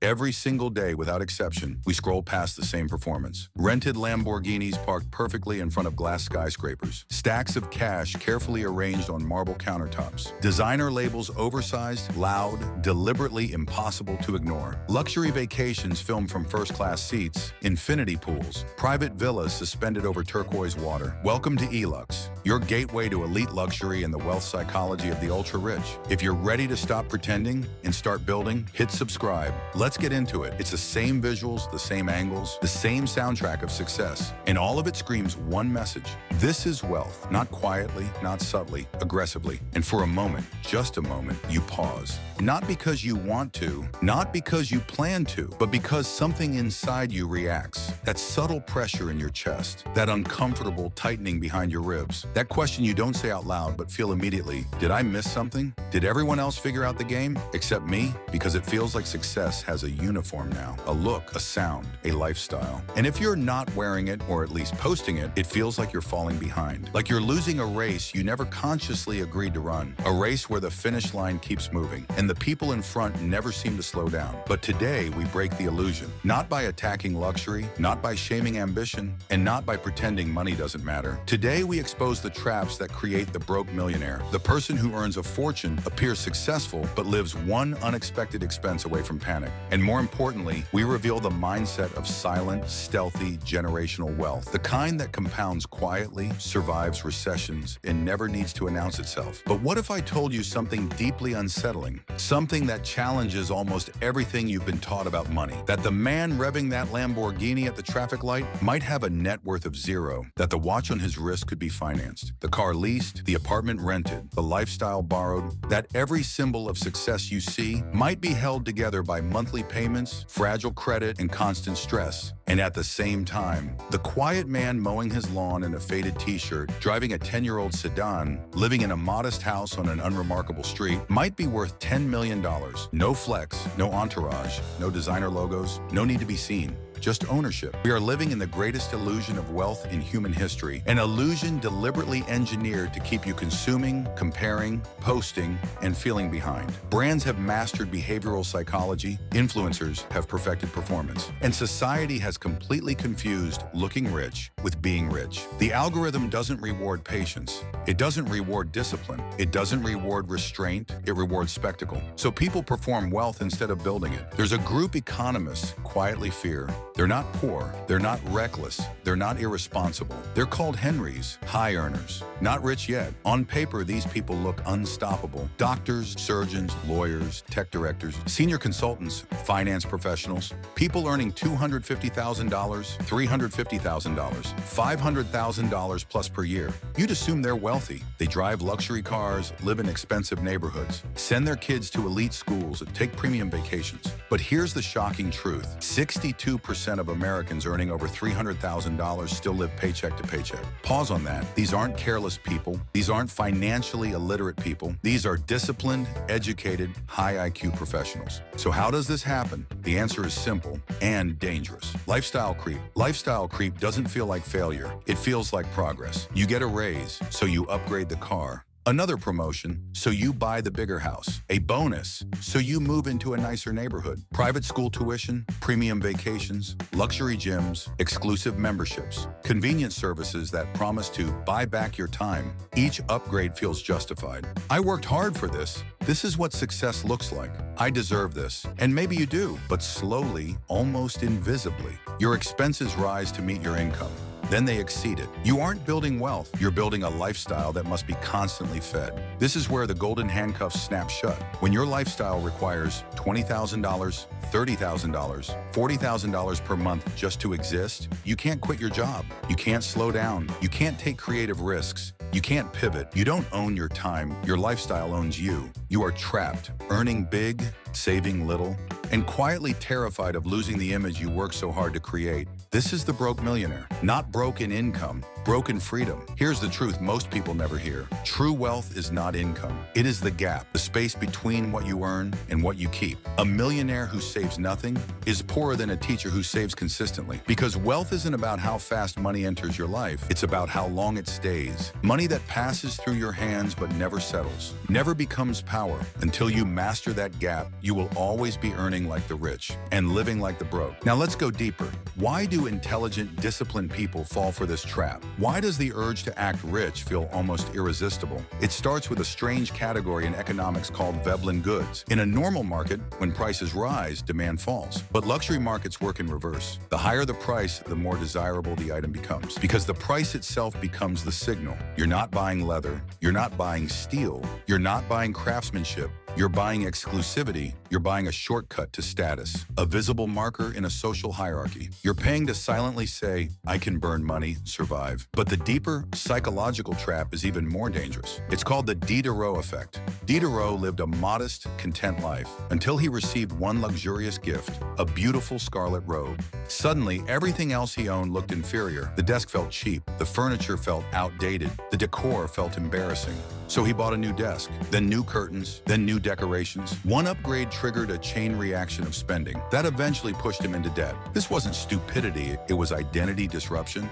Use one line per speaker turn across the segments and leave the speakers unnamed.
Every single day, without exception, we scroll past the same performance. Rented Lamborghinis parked perfectly in front of glass skyscrapers. Stacks of cash carefully arranged on marble countertops. Designer labels oversized, loud, deliberately impossible to ignore. Luxury vacations filmed from first-class seats. Infinity pools. Private villas suspended over turquoise water. Welcome to Elux, your gateway to elite luxury and the wealth psychology of the ultra-rich. If you're ready to stop pretending and start building, hit subscribe. Let's get into it. It's the same visuals, the same angles, the same soundtrack of success, and all of it screams one message. This is wealth, not quietly, not subtly, aggressively. And for a moment, just a moment, you pause. Not because you want to, not because you plan to, but because something inside you reacts. That subtle pressure in your chest, that uncomfortable tightening behind your ribs, that question you don't say out loud but feel immediately, did I miss something? Did everyone else figure out the game except me? Because it feels like success has a uniform now, a look, a sound, a lifestyle. And if you're not wearing it, or at least posting it, it feels like you're falling behind. Like you're losing a race you never consciously agreed to run. A race where the finish line keeps moving, and the people in front never seem to slow down. But today, we break the illusion. Not by attacking luxury, not by shaming ambition, and not by pretending money doesn't matter. Today, we expose the traps that create the broke millionaire. The person who earns a fortune, appears successful, but lives one unexpected expense away from panic. And more importantly, we reveal the mindset of silent, stealthy, generational wealth. The kind that compounds quietly, survives recessions, and never needs to announce itself. But what if I told you something deeply unsettling? Something that challenges almost everything you've been taught about money. That the man revving that Lamborghini at the traffic light might have a net worth of zero. That the watch on his wrist could be financed. The car leased, the apartment rented, the lifestyle borrowed. That every symbol of success you see might be held together by monthly payments, fragile credit, and constant stress. And at the same time, the quiet man mowing his lawn in a faded t-shirt, driving a 10-year-old sedan, living in a modest house on an unremarkable street, might be worth $10 million. No flex, no entourage, no designer logos, no need to be seen. Just ownership. We are living in the greatest illusion of wealth in human history, an illusion deliberately engineered to keep you consuming, comparing, posting, and feeling behind. Brands have mastered behavioral psychology, influencers have perfected performance, and society has completely confused looking rich with being rich. The algorithm doesn't reward patience. It doesn't reward discipline. It doesn't reward restraint. It rewards spectacle. So people perform wealth instead of building it. There's a group economists quietly fear. They're not poor, they're not reckless, they're not irresponsible. They're called Henrys, high earners, not rich yet. On paper, these people look unstoppable. Doctors, surgeons, lawyers, tech directors, senior consultants, finance professionals, people earning $250,000, $350,000, $500,000 plus per year. You'd assume they're wealthy. They drive luxury cars, live in expensive neighborhoods, send their kids to elite schools, and take premium vacations. But here's the shocking truth. 62% of Americans earning over $300,000 still live paycheck to paycheck. Pause on that. These aren't careless people. These aren't financially illiterate people. These are disciplined, educated, high IQ professionals. So how does this happen? The answer is simple and dangerous. Lifestyle creep. Lifestyle creep doesn't feel like failure. It feels like progress. You get a raise, so you upgrade the car. Another promotion, so you buy the bigger house. A bonus, so you move into a nicer neighborhood. Private school tuition, premium vacations, luxury gyms, exclusive memberships, convenience services that promise to buy back your time. Each upgrade feels justified. I worked hard for this. This is what success looks like. I deserve this. And maybe you do, but slowly, almost invisibly, your expenses rise to meet your income. Then they exceed it. You aren't building wealth, you're building a lifestyle that must be constantly fed. This is where the golden handcuffs snap shut. When your lifestyle requires $20,000, $30,000, $40,000 per month just to exist, you can't quit your job. You can't slow down. You can't take creative risks. You can't pivot. You don't own your time. Your lifestyle owns you. You are trapped, earning big, saving little, and quietly terrified of losing the image you worked so hard to create. This is the broke millionaire. Not broke in income, broken freedom. Here's the truth most people never hear. True wealth is not income. It is the gap, the space between what you earn and what you keep. A millionaire who saves nothing is poorer than a teacher who saves consistently. Because wealth isn't about how fast money enters your life. It's about how long it stays. Money that passes through your hands but never settles, never becomes power. Until you master that gap, you will always be earning like the rich and living like the broke. Now let's go deeper. Why do intelligent, disciplined people fall for this trap? Why does the urge to act rich feel almost irresistible? It starts with a strange category in economics called Veblen goods. In a normal market, when prices rise, demand falls. But luxury markets work in reverse. The higher the price, the more desirable the item becomes. Because the price itself becomes the signal. You're not buying leather. You're not buying steel. You're not buying craftsmanship. You're buying exclusivity. You're buying a shortcut to status, a visible marker in a social hierarchy. You're paying to silently say, I can burn money, survive. But the deeper psychological trap is even more dangerous. It's called the Diderot effect. Diderot lived a modest, content life until he received one luxurious gift, a beautiful scarlet robe. Suddenly, everything else he owned looked inferior. The desk felt cheap. The furniture felt outdated. The decor felt embarrassing. So he bought a new desk, then new curtains, then new decorations. One upgrade triggered a chain reaction of spending. That eventually pushed him into debt. This wasn't stupidity, it was identity disruption.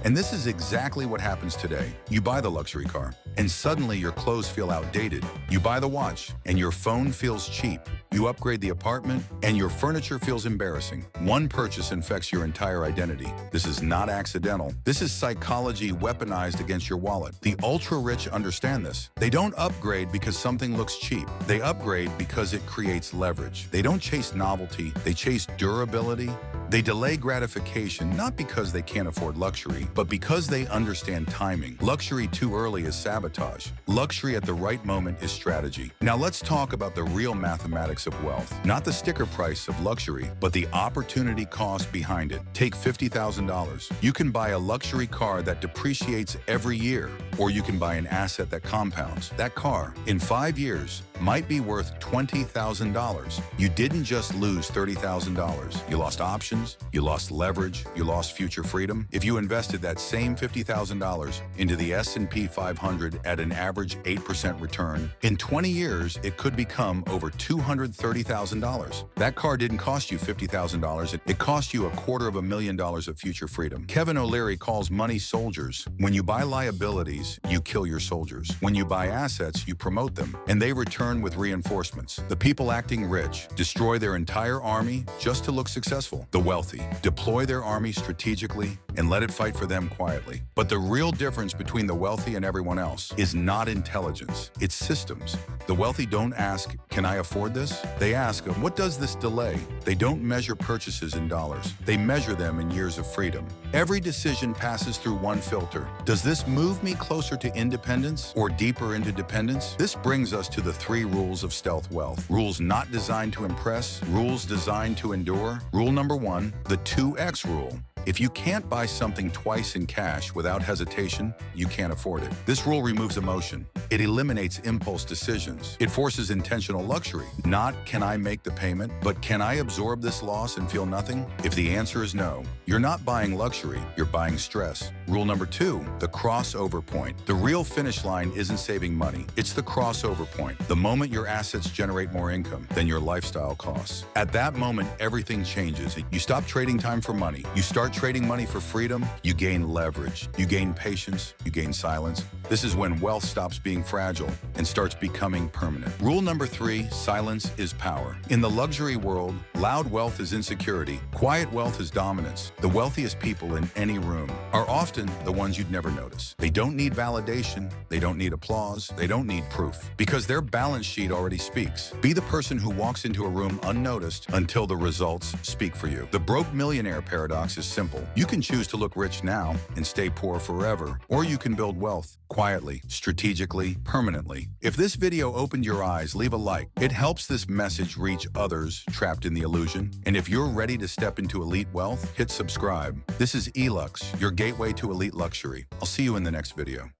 And this is exactly what happens today. You buy the luxury car, and suddenly your clothes feel outdated. You buy the watch, and your phone feels cheap. You upgrade the apartment, and your furniture feels embarrassing. One purchase infects your entire identity. This is not accidental. This is psychology weaponized against your wallet. The ultra-rich understand this. They don't upgrade because something looks cheap. They upgrade because it creates leverage. They don't chase novelty. They chase durability. They delay gratification, not because they can't afford luxury, but because they understand timing. Luxury too early is sabotage. Luxury at the right moment is strategy. Now let's talk about the real mathematics of wealth. Not the sticker price of luxury, but the opportunity cost behind it. Take $50,000. You can buy a luxury car that depreciates every year, or you can buy an asset that compounds. That car, in 5 years, might be worth $20,000. You didn't just lose $30,000. You lost options, you lost leverage, you lost future freedom. If you invested that same $50,000 into the S&P 500 at an average 8% return, in 20 years, it could become over $230,000. That car didn't cost you $50,000. It cost you $250,000 of future freedom. Kevin O'Leary calls money soldiers. When you buy liabilities, you kill your soldiers. When you buy assets, you promote them, and they return with reinforcements. The people acting rich destroy their entire army just to look successful. The wealthy deploy their army strategically and let it fight for them quietly. But the real difference between the wealthy and everyone else is not intelligence, it's systems. The wealthy don't ask, can I afford this? They ask, what does this delay? They don't measure purchases in dollars. They measure them in years of freedom. Every decision passes through one filter. Does this move me closer to independence or deeper into dependence? This brings us to the 3 rules of stealth wealth. Rules not designed to impress, rules designed to endure. Rule number 1, the 2X rule. If you can't buy something twice in cash without hesitation, you can't afford it. This rule removes emotion. It eliminates impulse decisions. It forces intentional luxury. Not can I make the payment, but can I absorb this loss and feel nothing? If the answer is no, you're not buying luxury, you're buying stress. Rule number 2, the crossover point. The real finish line isn't saving money, it's the crossover point. The moment your assets generate more income than your lifestyle costs. At that moment, everything changes. You stop trading time for money. You start trading money for freedom. You gain leverage. You gain patience. You gain silence. This is when wealth stops being fragile and starts becoming permanent. Rule number 3, silence is power. In the luxury world, loud wealth is insecurity. Quiet wealth is dominance. The wealthiest people in any room are often the ones you'd never notice. They don't need validation. They don't need applause. They don't need proof because their balance sheet already speaks. Be the person who walks into a room unnoticed until the results speak for you. The broke millionaire paradox is simple. You can choose to look rich now and stay poor forever, or you can build wealth quietly, strategically, permanently. If this video opened your eyes, leave a like. It helps this message reach others trapped in the illusion. And if you're ready to step into elite wealth, hit subscribe. This is Elux, your gateway to elite luxury. I'll see you in the next video.